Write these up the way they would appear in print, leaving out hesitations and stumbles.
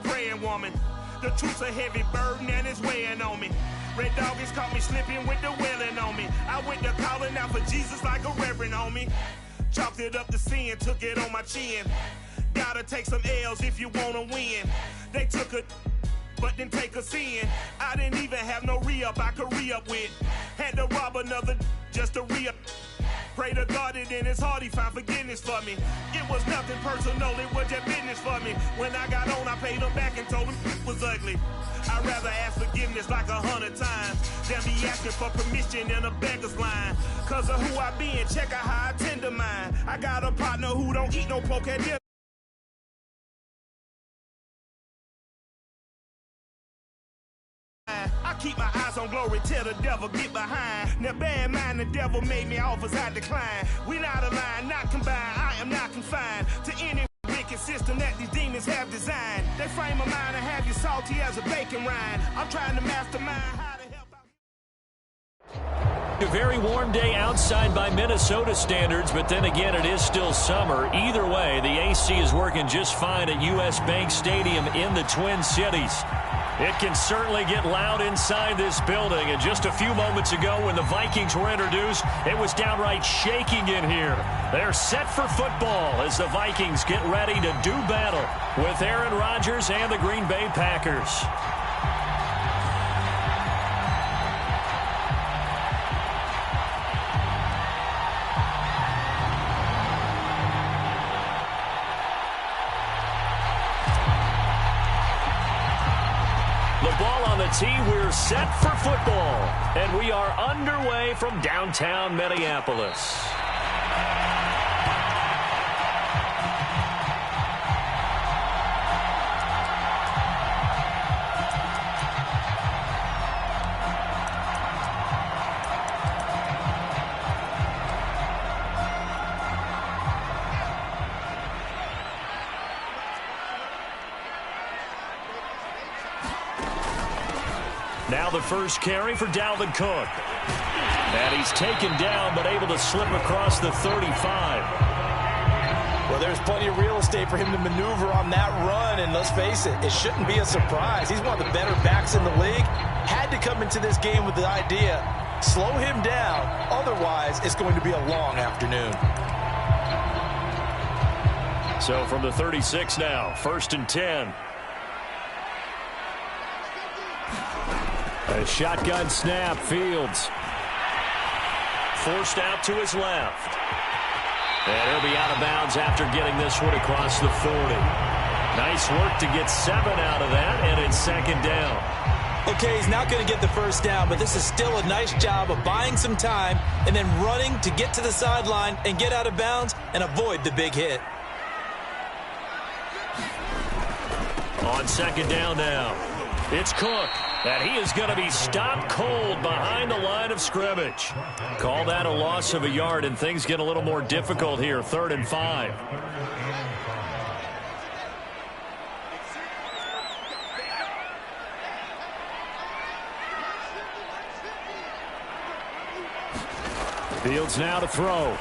praying woman. The truth's a heavy burden and it's weighing on me. Red doggies caught me slipping with the wailing on me. I went to calling out for Jesus like a reverend on me. Chalked it up to sin, took it on my chin. Gotta take some L's if you wanna win. They took a but didn't take us in. I didn't even have no re-up I could re-up with. Had to rob another just to re-up. Pray to God that in his heart he found forgiveness for me. It was nothing personal, it was just business for me. When I got on, I paid him back and told him it was ugly. I'd rather ask forgiveness like 100 times than be asking for permission in a beggar's line. Cause of who I be and check out how I tend to mine. I got a partner who don't eat no pork at dinner. I keep my eyes on glory till the devil get behind. Now bear in mind the devil made me offers I decline. We not aligned, not combined, I am not confined to any wicked system that these demons have designed. They frame a mind and have you salty as a bacon rind. I'm trying to mastermind how to help out. A very warm day outside by Minnesota standards, but then again it is still summer. Either way, the AC is working just fine at US Bank Stadium in the Twin Cities. It can certainly get loud inside this building. And just a few moments ago when the Vikings were introduced, it was downright shaking in here. They're set for football as the Vikings get ready to do battle with Aaron Rodgers and the Green Bay Packers. Team, we're set for football, and we are underway from downtown Minneapolis. Now the first carry for Dalvin Cook. And he's taken down, but able to slip across the 35. Well, there's plenty of real estate for him to maneuver on that run, and let's face it, it shouldn't be a surprise. He's one of the better backs in the league. Had to come into this game with the idea, slow him down, otherwise it's going to be a long afternoon. So from the 36 now, 1st and 10. A shotgun snap, Fields. Forced out to his left. And he'll be out of bounds after getting this one across the 40. Nice work to get 7 out of that, and it's 2nd down. Okay, he's not going to get the first down, but this is still a nice job of buying some time and then running to get to the sideline and get out of bounds and avoid the big hit. On 2nd down now, it's Cook. And he is going to be stopped cold behind the line of scrimmage. Call that a loss of a yard, and things get a little more difficult here. 3rd and 5. Fields now to throw.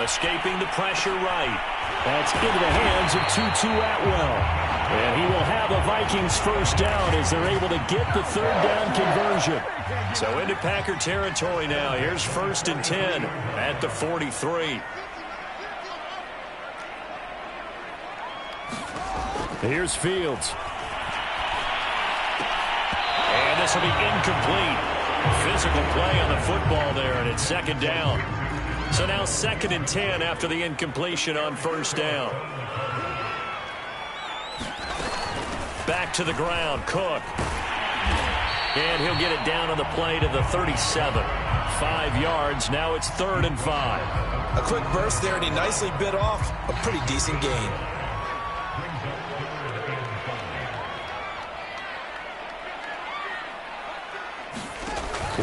Escaping the pressure right. That's into the hands of Tutu Atwell. And he will have a Vikings first down as they're able to get the 3rd down conversion. So into Packer territory now. Here's 1st and 10 at the 43. Here's Fields. And this will be incomplete. Physical play on the football there, and it's 2nd down. So now 2nd and 10 after the incompletion on 1st down. Back to the ground, Cook. And he'll get it down on the play to the 37. 5 yards, now it's 3rd and 5. A quick burst there, and he nicely bit off a pretty decent gain.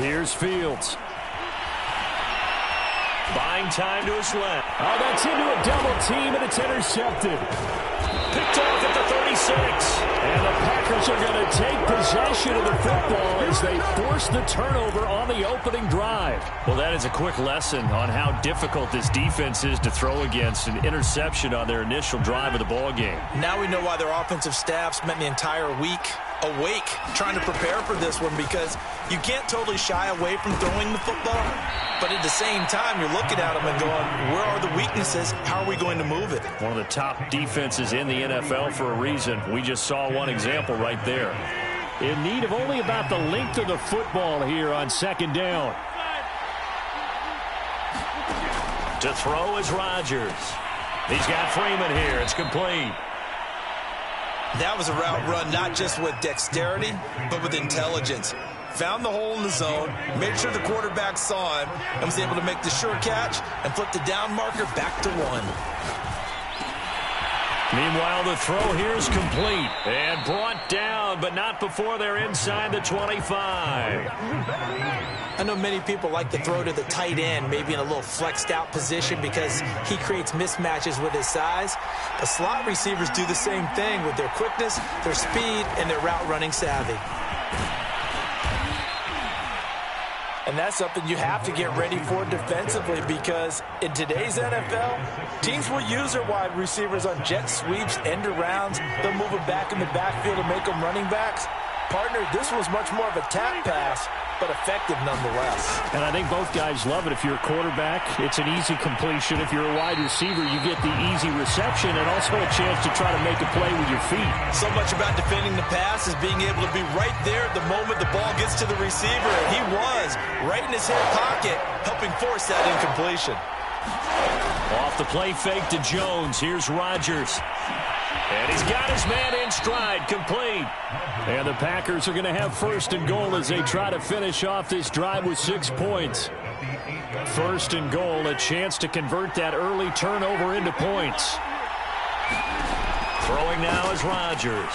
Here's Fields. Buying time to his left. Oh, that's into a double team, and it's intercepted. picked off at the 36. And the Packers are going to take possession of the football as they force the turnover on the opening drive. Well, that is a quick lesson on how difficult this defense is to throw against. An interception on their initial drive of the ball game. Now we know why their offensive staff spent the entire week awake trying to prepare for this one, because you can't totally shy away from throwing the football, but at the same time you're looking at them and going, where are the weaknesses? How are we going to move it? One of the top defenses in the NFL for a reason. We just saw one example right there. In need of only about the length of the football here on second down. To throw is Rodgers. He's got Freeman here. It's complete. That was a route run not just with dexterity, but with intelligence. Found the hole in the zone, made sure the quarterback saw him, and was able to make the sure catch and flip the down marker back to 1. Meanwhile, the throw here is complete and brought down, but not before they're inside the 25. I know many people like to throw to the tight end, maybe in a little flexed out position because he creates mismatches with his size. But slot receivers do the same thing with their quickness, their speed, and their route running savvy. And that's something you have to get ready for defensively, because in today's NFL, teams will use their wide receivers on jet sweeps, end arounds. They'll move them back in the backfield and make them running backs. Partner, this was much more of a tap pass, but effective nonetheless. And I think both guys love it. If you're a quarterback, it's an easy completion. If you're a wide receiver, you get the easy reception and also a chance to try to make a play with your feet. So much about defending the pass is being able to be right there at the moment the ball gets to the receiver. And he was right in his hip pocket, helping force that incompletion. Off the play fake to Jones. Here's Rodgers. And he's got his man in stride, complete. And the Packers are going to have first and goal as they try to finish off this drive with 6 points. First and goal, a chance to convert that early turnover into points. Throwing now is Rodgers.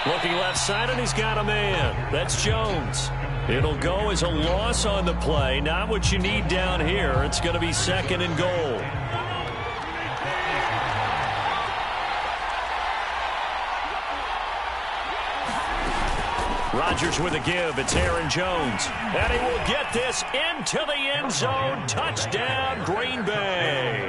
Looking left side, and he's got a man. That's Jones. It'll go as a loss on the play. Not what you need down here. It's going to be second and goal. Rodgers with a give. It's Aaron Jones. And he will get this into the end zone. Touchdown, Green Bay.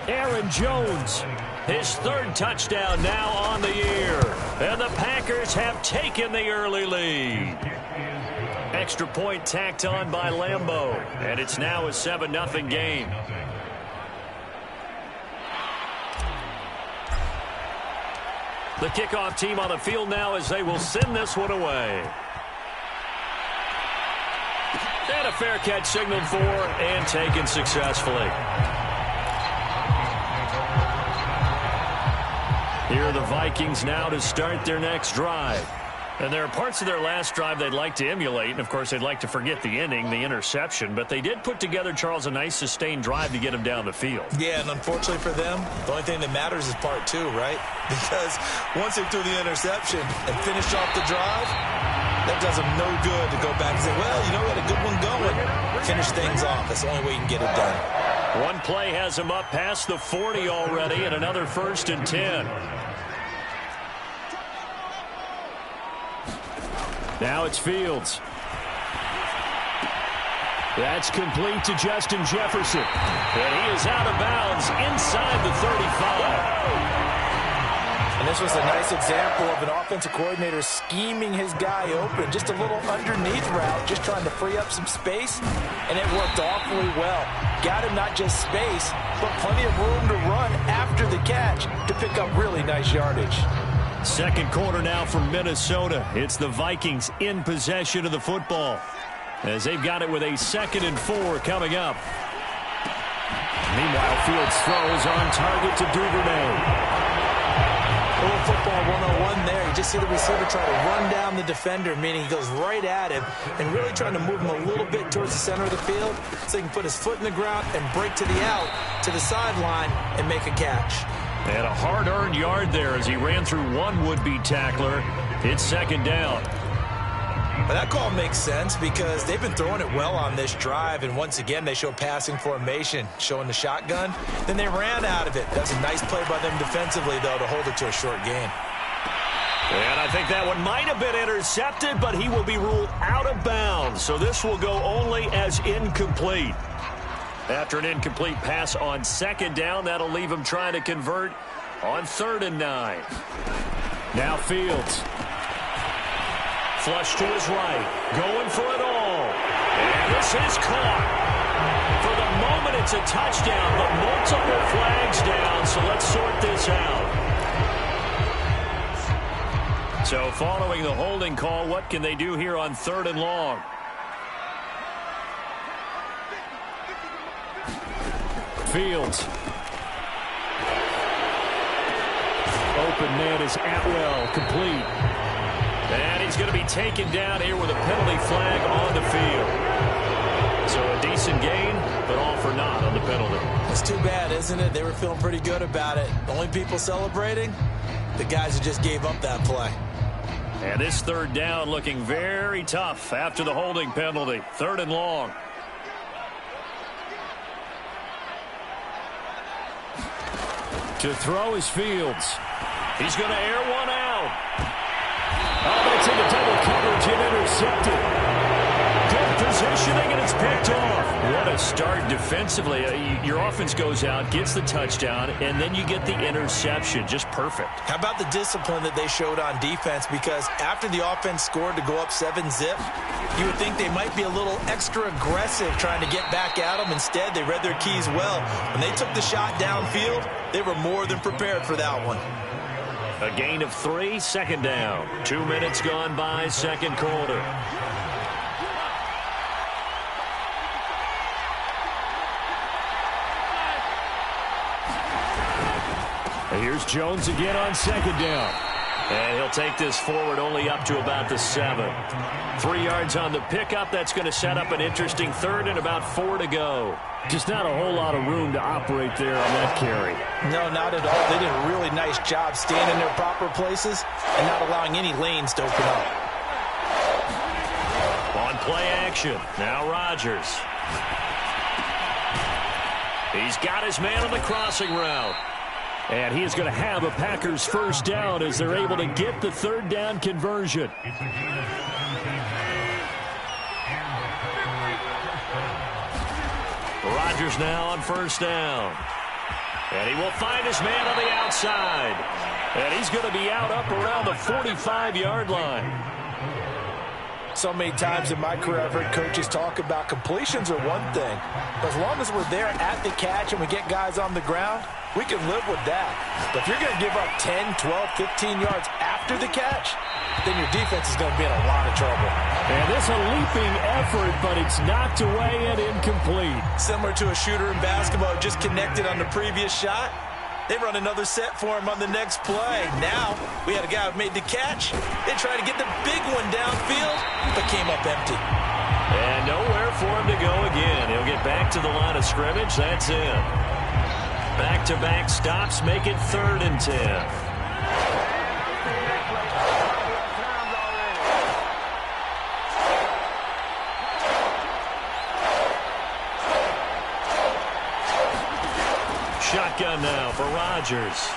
Aaron Jones, his third touchdown now on the year. And the Packers have taken the early lead. Extra point tacked on by Lambeau. And it's now a 7-0 game. The kickoff team on the field now as they will send this one away. And a fair catch signaled for and taken successfully. Here are the Vikings now to start their next drive. And there are parts of their last drive they'd like to emulate. And, of course, they'd like to forget the ending, the interception. But they did put together, Charles, a nice sustained drive to get them down the field. Yeah, and unfortunately for them, the only thing that matters is part 2, right? Because once they threw the interception and finished off the drive, that does them no good to go back and say, well, you know, we had a good one going. Finish things off. That's the only way you can get it done. One play has them up past the 40 already, and another 1st and 10. Now it's Fields. That's complete to Justin Jefferson. And he is out of bounds inside the 35. And this was a nice example of an offensive coordinator scheming his guy open. Just a little underneath route, just trying to free up some space. And it worked awfully well. Got him not just space, but plenty of room to run after the catch to pick up really nice yardage. Second quarter now from Minnesota. It's the Vikings in possession of the football as they've got it with a 2nd and 4 coming up. Meanwhile, Fields throws on target to Duvernay. A little football 101 there. You just see the receiver try to run down the defender, meaning he goes right at him and really trying to move him a little bit towards the center of the field so he can put his foot in the ground and break to the out, to the sideline, and make a catch. And a hard-earned yard there as he ran through one would-be tackler. It's 2nd down. But that call makes sense because they've been throwing it well on this drive, and once again they show passing formation, showing the shotgun. Then they ran out of it. That's a nice play by them defensively, though, to hold it to a short gain. And I think that one might have been intercepted, but he will be ruled out of bounds. So this will go only as incomplete. After an incomplete pass on second down, that'll leave him trying to convert on 3rd and 9. Now Fields. Flush to his right. Going for it all. And this is caught. For the moment, it's a touchdown, but multiple flags down, so let's sort this out. So following the holding call, what can they do here on 3rd and long? Fields. Open man is Atwell, complete. And he's going to be taken down here with a penalty flag on the field. So a decent gain, but all for naught on the penalty. That's too bad, isn't it? They were feeling pretty good about it. The only people celebrating, the guys who just gave up that play. And this 3rd down looking very tough after the holding penalty. 3rd and long. To throw is Fields. He's going to air one out. Oh, that's into double coverage and intercepted. Good positioning, and it's picked off. What a start defensively. Your offense goes out, gets the touchdown, and then you get the interception. Just perfect. How about the discipline that they showed on defense? Because after the offense scored to go up 7-zip, you would think they might be a little extra aggressive trying to get back at them. Instead, they read their keys well. When they took the shot downfield, they were more than prepared for that one. A gain of 3, 2nd down. 2 minutes gone by, 2nd quarter. And here's Jones again on 2nd down. And he'll take this forward only up to about the 7. 3 yards on the pickup. That's going to set up an interesting 3rd and about 4 to go. Just not a whole lot of room to operate there on that carry. No, not at all. They did a really nice job staying in their proper places and not allowing any lanes to open up. On play action, now Rodgers. He's got his man on the crossing route. And he is going to have a Packers 1st down as they're able to get the 3rd down conversion. Rodgers now on 1st down. And he will find his man on the outside. And he's going to be out up around the 45-yard line. So many times in my career I've heard coaches talk about completions are one thing. But as long as we're there at the catch and we get guys on the ground, we can live with that. But if you're going to give up 10, 12, 15 yards after the catch, then your defense is going to be in a lot of trouble. And this a leaping effort, but it's knocked away and incomplete. Similar to a shooter in basketball just connected on the previous shot. They run another set for him on the next play. Now, we had a guy who made the catch. They tried to get the big one downfield, but came up empty. And nowhere for him to go again. He'll get back to the line of scrimmage. That's it. Back-to-back stops make it 3rd and 10. Shotgun now for Rodgers.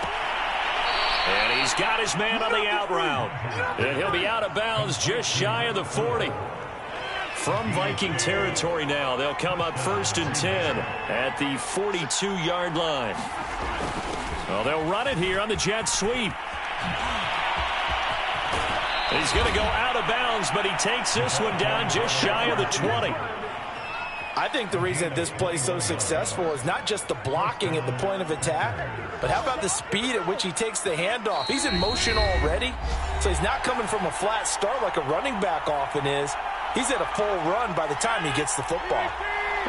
And he's got his man on the out route. And he'll be out of bounds just shy of the 40. From Viking territory now, they'll come up 1st and 10 at the 42-yard line. Well, they'll run it here on the jet sweep. He's going to go out of bounds, but he takes this one down just shy of the 20. I think the reason this play is so successful is not just the blocking at the point of attack, but how about the speed at which he takes the handoff? He's in motion already, so he's not coming from a flat start like a running back often is. He's at a full run by the time he gets the football.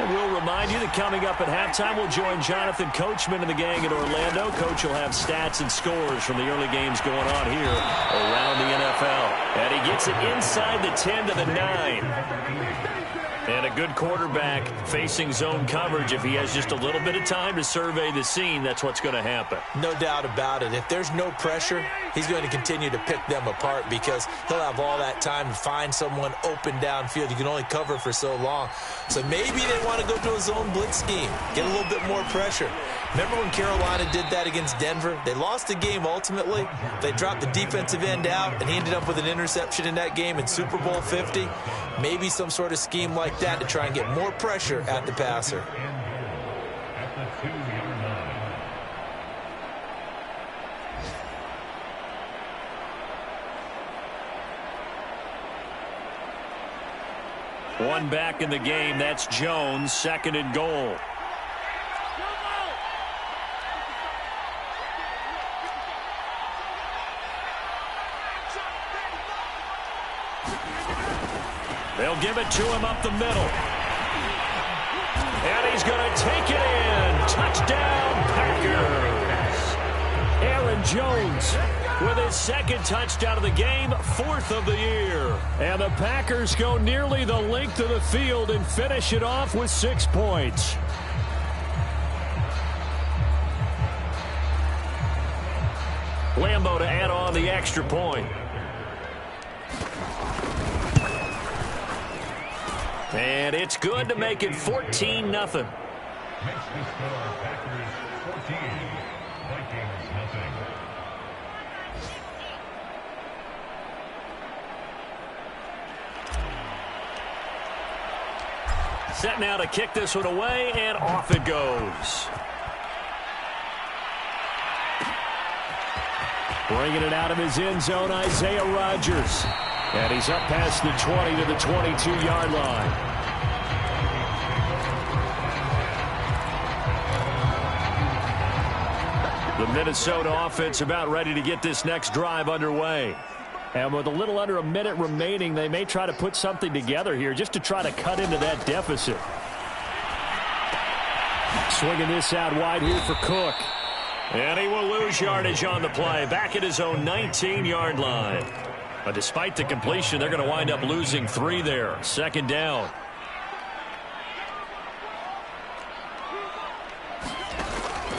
And we'll remind you that coming up at halftime, we'll join Jonathan Coachman and the gang in Orlando. Coach will have stats and scores from the early games going on here around the NFL. And he gets it inside the 10 to the 9. And a good quarterback facing zone coverage. If he has just a little bit of time to survey the scene, that's what's going to happen. No doubt about it. If there's no pressure, he's going to continue to pick them apart because he'll have all that time to find someone open downfield. You can only cover for so long. So maybe they want to go to a zone blitz scheme, get a little bit more pressure. Remember when Carolina did that against Denver? They lost the game ultimately. They dropped the defensive end out, and he ended up with an interception in that game in Super Bowl 50. Maybe some sort of scheme like that to try and get more pressure at the passer. One back in the game. That's Jones, 2nd and goal. They'll give it to him up the middle. And he's going to take it in. Touchdown, Packers. Aaron Jones with his 2nd touchdown of the game, 4th of the year. And the Packers go nearly the length of the field and finish it off with 6 points. Lambeau to add on the extra point. And it's good to make it 14-0. Makes the score Packers 14, Vikings nothing. Set now to kick this one away, and off it goes. Bringing it out of his end zone, Isaiah Rodgers. And he's up past the 20 to the 22-yard line. The Minnesota offense about ready to get this next drive underway. And with a little under a minute remaining, they may try to put something together here just to try to cut into that deficit. Swinging this out wide here for Cook. And he will lose yardage on the play. Back at his own 19-yard line. But despite the completion, they're going to wind up losing 3 there. 2nd down.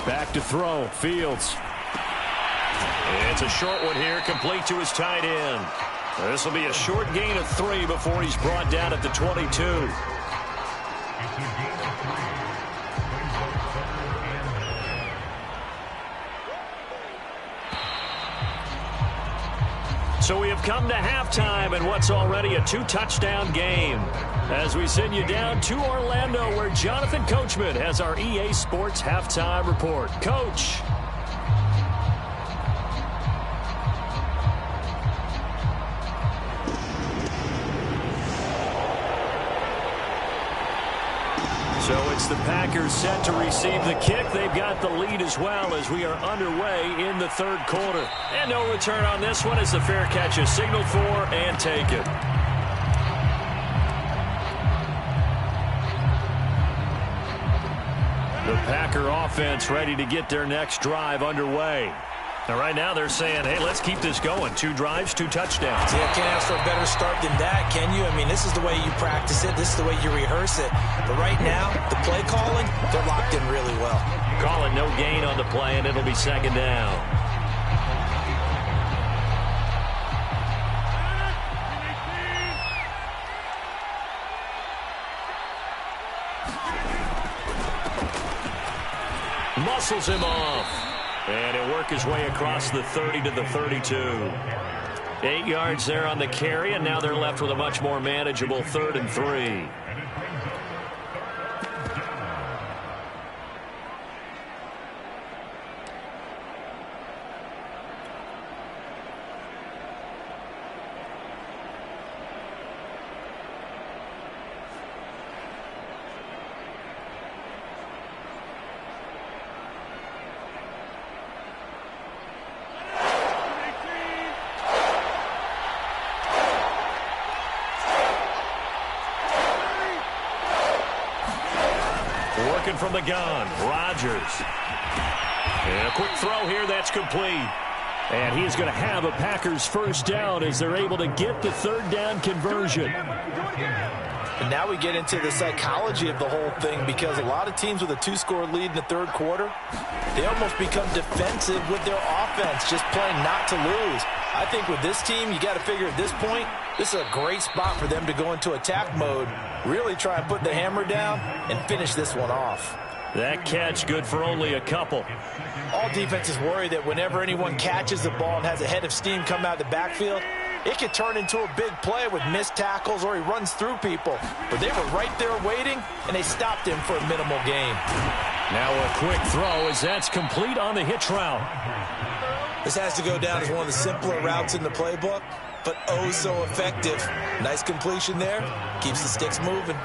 Back to throw. Fields. It's a short one here, complete to his tight end. This will be a short gain of 3 before he's brought down at the 22. So we have come to halftime in what's already a 2-touchdown game. As we send you down to Orlando, where Jonathan Coachman has our EA Sports halftime report. Coach. So it's the Packers set to receive the kick. They've got the lead as well as we are underway in the 3rd quarter. And no return on this one as the fair catch is signaled for and taken. The Packer offense ready to get their next drive underway. Now, right now, they're saying, hey, let's keep this going. 2 drives, 2 touchdowns. Yeah, can't ask for a better start than that, can you? I mean, this is the way you practice it. This is the way you rehearse it. But right now, the play calling, they're locked in really well. Call it no gain on the play, and it'll be 2nd down. Muscles him off. And he'll work his way across the 30 to the 32. 8 yards there on the carry, and now they're left with a much more manageable 3rd and 3. Working from the gun, Rodgers. And a quick throw here, that's complete. And he's going to have a Packers 1st down as they're able to get the 3rd down conversion. And now we get into the psychology of the whole thing, because a lot of teams with a 2-score lead in the third quarter, they almost become defensive with their offense, just playing not to lose. I think with this team, you got to figure at this point, this is a great spot for them to go into attack mode, really try and put the hammer down and finish this one off. That catch good for only a couple. All defenses worry that whenever anyone catches the ball and has a head of steam come out of the backfield, it could turn into a big play with missed tackles or he runs through people. But they were right there waiting, and they stopped him for a minimal gain. Now a quick throw as that's complete on the hitch route. This has to go down as one of the simpler routes in the playbook, but oh so effective. Nice completion there. Keeps the sticks moving.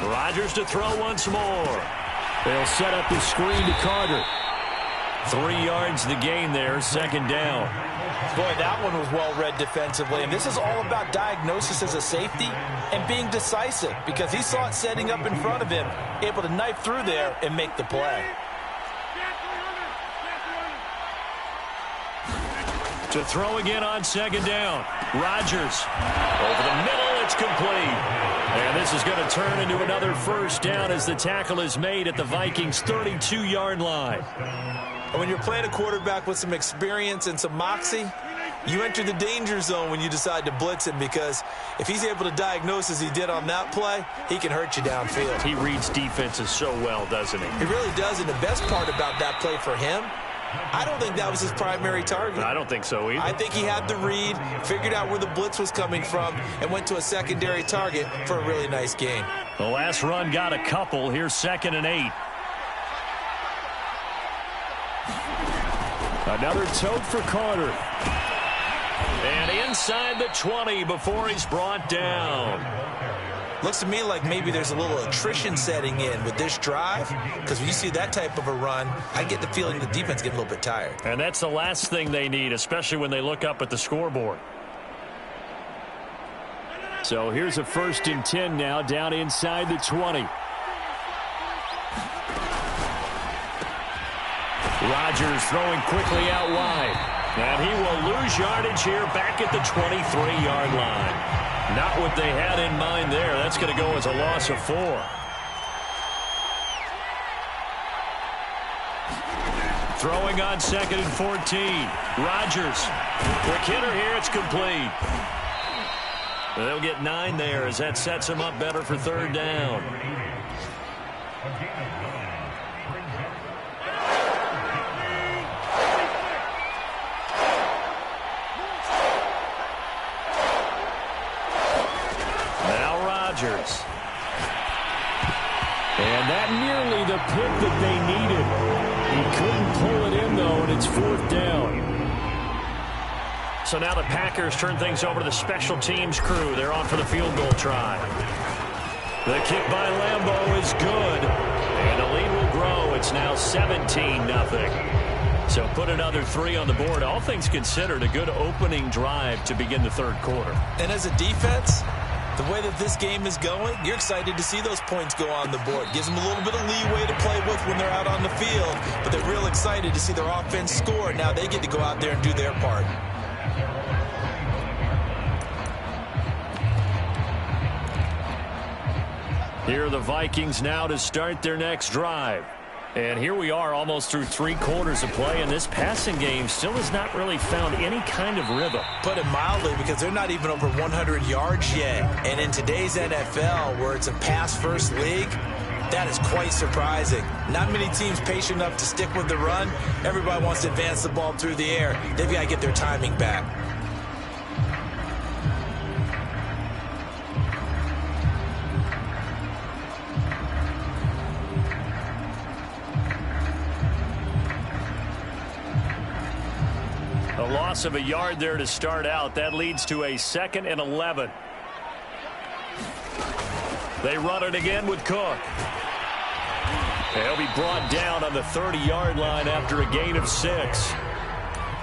Rodgers to throw once more. They'll set up the screen to Carter. 3 yards the gain there, second down. Boy, that one was well-read defensively, and this is all about diagnosis as a safety and being decisive, because he saw it setting up in front of him, able to knife through there and make the play. To throw again on second down. Rodgers over the middle, it's complete. And this is going to turn into another first down as the tackle is made at the Vikings' 32-yard line. When you're playing a quarterback with some experience and some moxie, you enter the danger zone when you decide to blitz him, because if he's able to diagnose as he did on that play, he can hurt you downfield. He reads defenses so well, doesn't he? He really does, and the best part about that play for him, I don't think that was his primary target. I don't think so either. I think he had the read, figured out where the blitz was coming from, and went to a secondary target for a really nice gain. The last run got a couple. Here's 2nd and 8. Another tote for Carter. And inside the 20 before he's brought down. Looks to me like maybe there's a little attrition setting in with this drive, because when you see that type of a run, I get the feeling the defense getting a little bit tired. And that's the last thing they need, especially when they look up at the scoreboard. So here's a 1st and 10 now, down inside the 20. Rodgers throwing quickly out wide. And he will lose yardage here back at the 23-yard line. Not what they had in mind there. That's going to go as a loss of 4. Throwing on 2nd and 14. Rodgers. Quick hitter here. It's complete. They'll get 9 there as that sets them up better for 3rd down. And that nearly the pick that they needed. He couldn't pull it in, though, and it's 4th down. So now the Packers turn things over to the special teams crew. They're on for the field goal try. The kick by Lambeau is good. And the lead will grow. It's now 17-0. So put another 3 on the board. All things considered, a good opening drive to begin the third quarter. And as a defense, the way that this game is going, you're excited to see those points go on the board. Gives them a little bit of leeway to play with when they're out on the field, but they're real excited to see their offense score. Now they get to go out there and do their part. Here are the Vikings now to start their next drive. And here we are almost through 3 quarters of play, and this passing game still has not really found any kind of rhythm. Put it mildly, because they're not even over 100 yards yet. And in today's NFL, where it's a pass-first league, that is quite surprising. Not many teams patient enough to stick with the run. Everybody wants to advance the ball through the air. They've got to get their timing back. A loss of a yard there to start out. That leads to a 2nd and 11. They run it again with Cook. He'll be brought down on the 30-yard line after a gain of 6.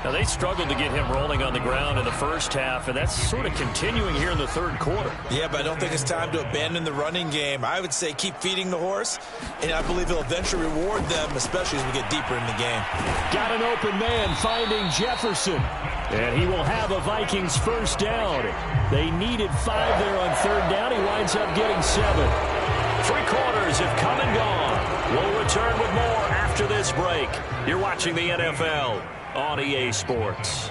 Now, they struggled to get him rolling on the ground in the first half, and that's sort of continuing here in the third quarter. Yeah, but I don't think it's time to abandon the running game. I would say keep feeding the horse, and I believe he'll eventually reward them, especially as we get deeper in the game. Got an open man finding Jefferson, and he will have a Vikings first down. They needed 5 there on third down. He winds up getting 7. 3 quarters have come and gone. We'll return with more after this break. You're watching the NFL on EA Sports.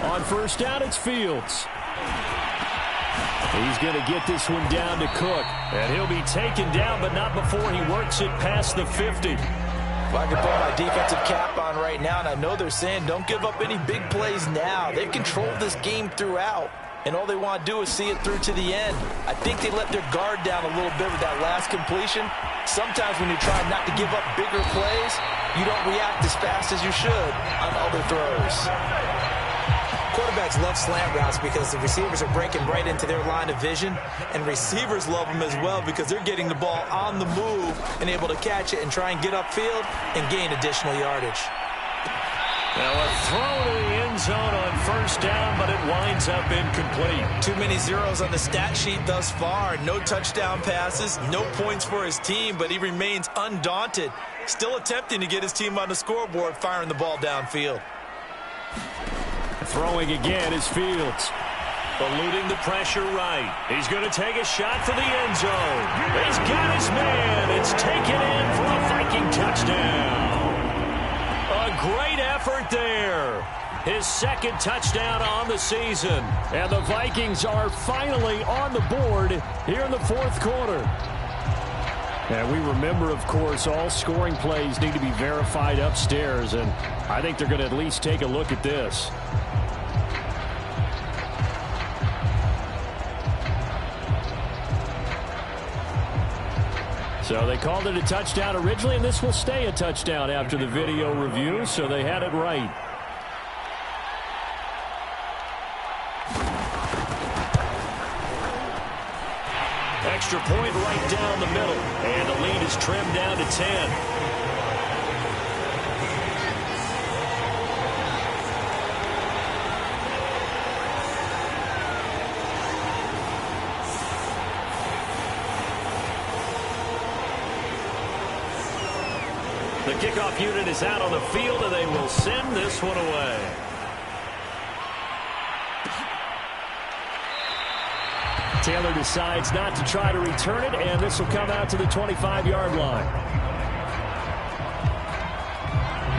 On first down, it's Fields. He's going to get this one down to Cook. And he'll be taken down, but not before he works it past the 50. If I could put my defensive cap on right now, and I know they're saying don't give up any big plays now. They've controlled this game throughout, and all they want to do is see it through to the end. I think they let their guard down a little bit with that last completion. Sometimes when you try not to give up bigger plays, you don't react as fast as you should on other throws. Quarterbacks love slant routes because the receivers are breaking right into their line of vision, and receivers love them as well because they're getting the ball on the move and able to catch it and try and get upfield and gain additional yardage. Now a throw to the end zone on first down, but it winds up incomplete. Too many zeros on the stat sheet thus far. No touchdown passes, no points for his team, but he remains undaunted. Still attempting to get his team on the scoreboard, firing the ball downfield. Throwing again is Fields. Eluding the pressure right. He's going to take a shot for the end zone. He's got his man. It's taken in for a Viking touchdown. A great effort there. His second touchdown on the season. And the Vikings are finally on the board here in the fourth quarter. And we remember, of course, all scoring plays need to be verified upstairs. And I think they're going to at least take a look at this. So they called it a touchdown originally, and this will stay a touchdown after the video review, so they had it right. Extra point right down the middle, and the lead is trimmed down to 10. The kickoff unit is out on the field, and they will send this one away. Taylor decides not to try to return it, and this will come out to the 25-yard line.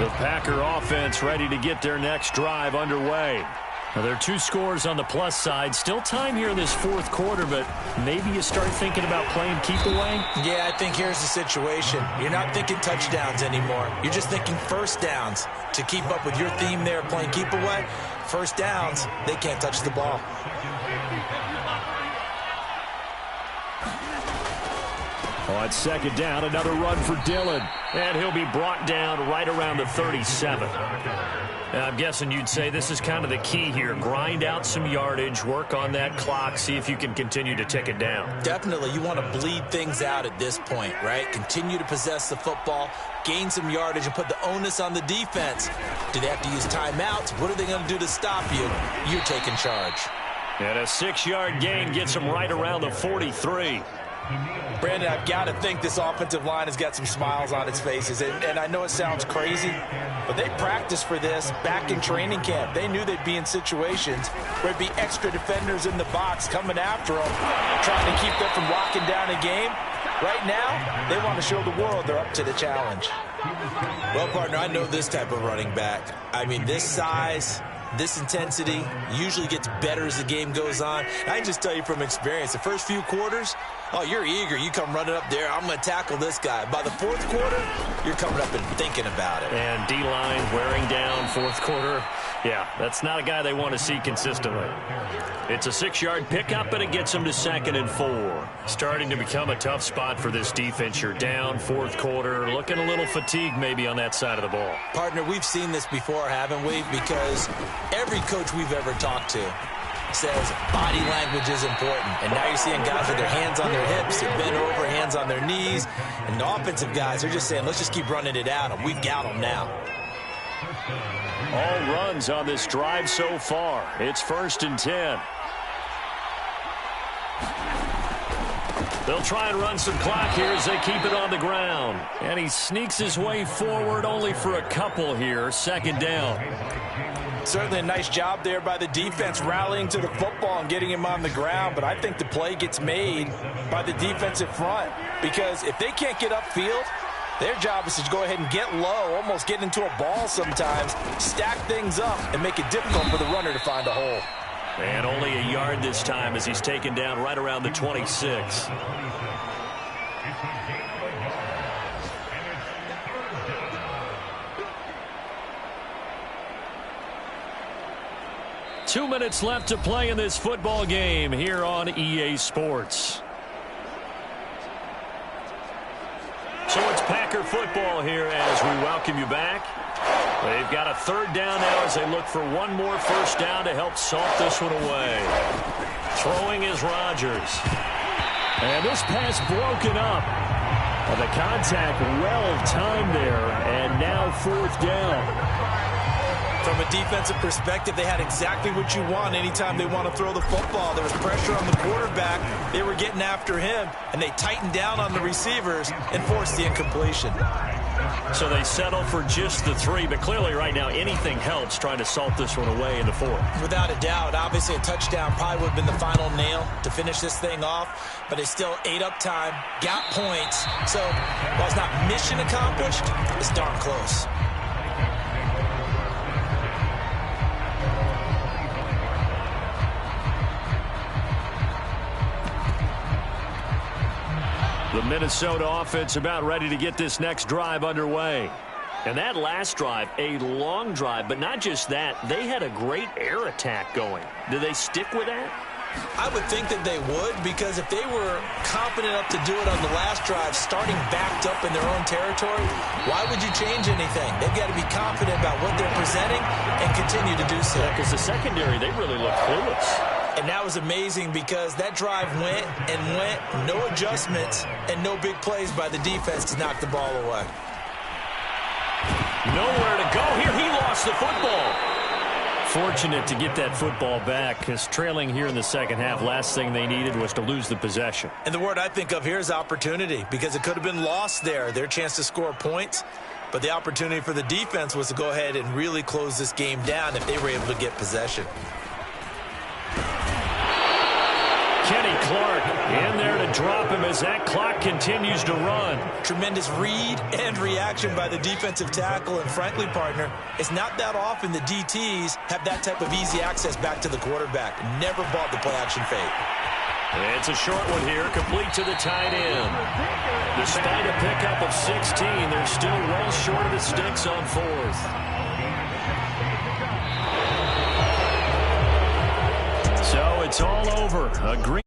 The Packer offense ready to get their next drive underway. Now, there are 2 scores on the plus side. Still time here in this fourth quarter, but maybe you start thinking about playing keep away? Yeah, I think here's the situation. You're not thinking touchdowns anymore. You're just thinking first downs. To keep up with your theme there, playing keep away, first downs, they can't touch the ball. On second down, another run for Dillon. And he'll be brought down right around the 37. Now, I'm guessing you'd say this is kind of the key here. Grind out some yardage, work on that clock, see if you can continue to tick it down. Definitely. You want to bleed things out at this point, right? Continue to possess the football, gain some yardage, and put the onus on the defense. Do they have to use timeouts? What are they going to do to stop you? You're taking charge. And a 6-yard gain gets them right around the 43. Brandon, I've got to think this offensive line has got some smiles on its faces. And I know it sounds crazy, but they practiced for this back in training camp. They knew they'd be in situations where there'd be extra defenders in the box coming after them, trying to keep them from locking down a game. Right now, they want to show the world they're up to the challenge. Well, partner, I know this type of running back. I mean, this size, this intensity usually gets better as the game goes on. I can just tell you from experience, the first few quarters, oh, you're eager. You come running up there. I'm going to tackle this guy. By the fourth quarter, you're coming up and thinking about it. And D-line wearing down fourth quarter. Yeah, that's not a guy they want to see consistently. It's a 6-yard pickup, and it gets them to 2nd and 4. Starting to become a tough spot for this defense. You're down fourth quarter, looking a little fatigued maybe on that side of the ball. Partner, we've seen this before, haven't we? Because every coach we've ever talked to, says body language is important. And now you're seeing guys with their hands on their hips, they're bent over, hands on their knees. And the offensive guys, they're just saying, let's just keep running it out, and we've got them now. All runs on this drive so far. It's 1st and 10. They'll try and run some clock here as they keep it on the ground. And he sneaks his way forward only for a couple here. 2nd down. Certainly a nice job there by the defense rallying to the football and getting him on the ground. But I think the play gets made by the defensive front. Because if they can't get upfield, their job is to go ahead and get low, almost get into a ball sometimes, stack things up, and make it difficult for the runner to find a hole. And only a yard this time as he's taken down right around the 26. 2 minutes left to play in this football game here on EA Sports. So it's Packer football here as we welcome you back. They've got a 3rd down now as they look for one more 1st down to help salt this one away. Throwing is Rodgers. And this pass broken up. The contact well timed there, and now 4th down. From a defensive perspective, they had exactly what you want anytime they want to throw the football. There was pressure on the quarterback. They were getting after him, and they tightened down on the receivers and forced the incompletion. So they settle for just the 3, but clearly right now anything helps trying to salt this one away in the 4th. Without a doubt, obviously a touchdown probably would have been the final nail to finish this thing off, but it's still ate up time, got points. So while it's not mission accomplished, it's darn close. The Minnesota offense about ready to get this next drive underway. And that last drive, a long drive, but not just that. They had a great air attack going. Do they stick with that? I would think that they would, because if they were confident enough to do it on the last drive, starting backed up in their own territory, why would you change anything? They've got to be confident about what they're presenting and continue to do so. Because the secondary, they really look clueless. And that was amazing because that drive went and went, no adjustments, and no big plays by the defense to knock the ball away. Nowhere to go here. He lost the football. Fortunate to get that football back, because trailing here in the 2nd half, last thing they needed was to lose the possession. And the word I think of here is opportunity, because it could have been lost there, their chance to score points. But the opportunity for the defense was to go ahead and really close this game down if they were able to get possession. Kenny Clark in there to drop him as that clock continues to run. Tremendous read and reaction by the defensive tackle. And frankly, partner, it's not that often the DTs have that type of easy access back to the quarterback. Never bought the play-action fake. It's a short one here, complete to the tight end. Despite a pickup of 16, they're still well short of the sticks on 4th. So it's all over. A green